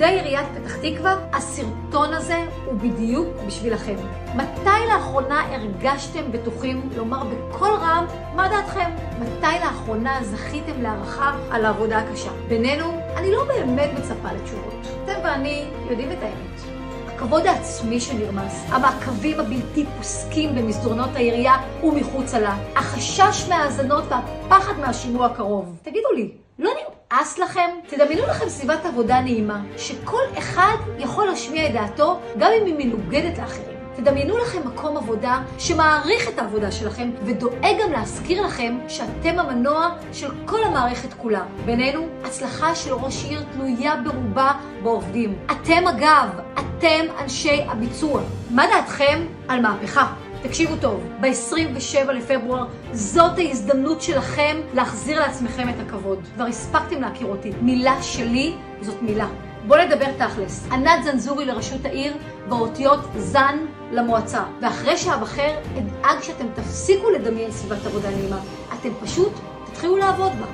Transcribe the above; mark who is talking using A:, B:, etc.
A: עובדי עיריית פתח תקווה, הסרטון הזה הוא בדיוק בשבילכם. מתי לאחרונה הרגשתם בטוחים לומר בכל רם מה דעתכם? מתי לאחרונה זכיתם להערכה על העבודה הקשה? בינינו, אני לא באמת מצפה לתשובות. אתם ואני יודעים את האמת. הכבוד העצמי שנרמס, המעקבים הבלתי פוסקים במסדרונות העירייה ומחוצה לה, החשש מהאזנות והפחד מהשימוע הקרוב. תגידו לי, לא נמאס לכם? תדמיינו לכם סביבת עבודה נעימה, שכל אחד יכול להשמיע את דעתו גם אם היא מנוגדת לאחרים. תדמיינו לכם מקום עבודה שמעריך את העבודה שלכם ודואג גם להזכיר לכם שאתם המנוע של כל המערכת כולה. בינינו, הצלחה של ראש עיר תלויה ברובה בעובדים. אתם אגב, אתם אנשי הביצוע. מה דעתכם על מהפכה? תקשיבו טוב, ב-27 לפברואר זאת ההזדמנות שלכם להחזיר לעצמכם את הכבוד. כבר הספקתם להכיר אותי. מילה שלי זאת מילה. בואו נדבר תכלס. ענת זנזורי לראשות העיר באותיות זן למועצה. ואחרי שאבחר, אדאג שאתם תפסיקו לדמיין סביבת עבודה נעימה. אתם פשוט תתחילו לעבוד בה.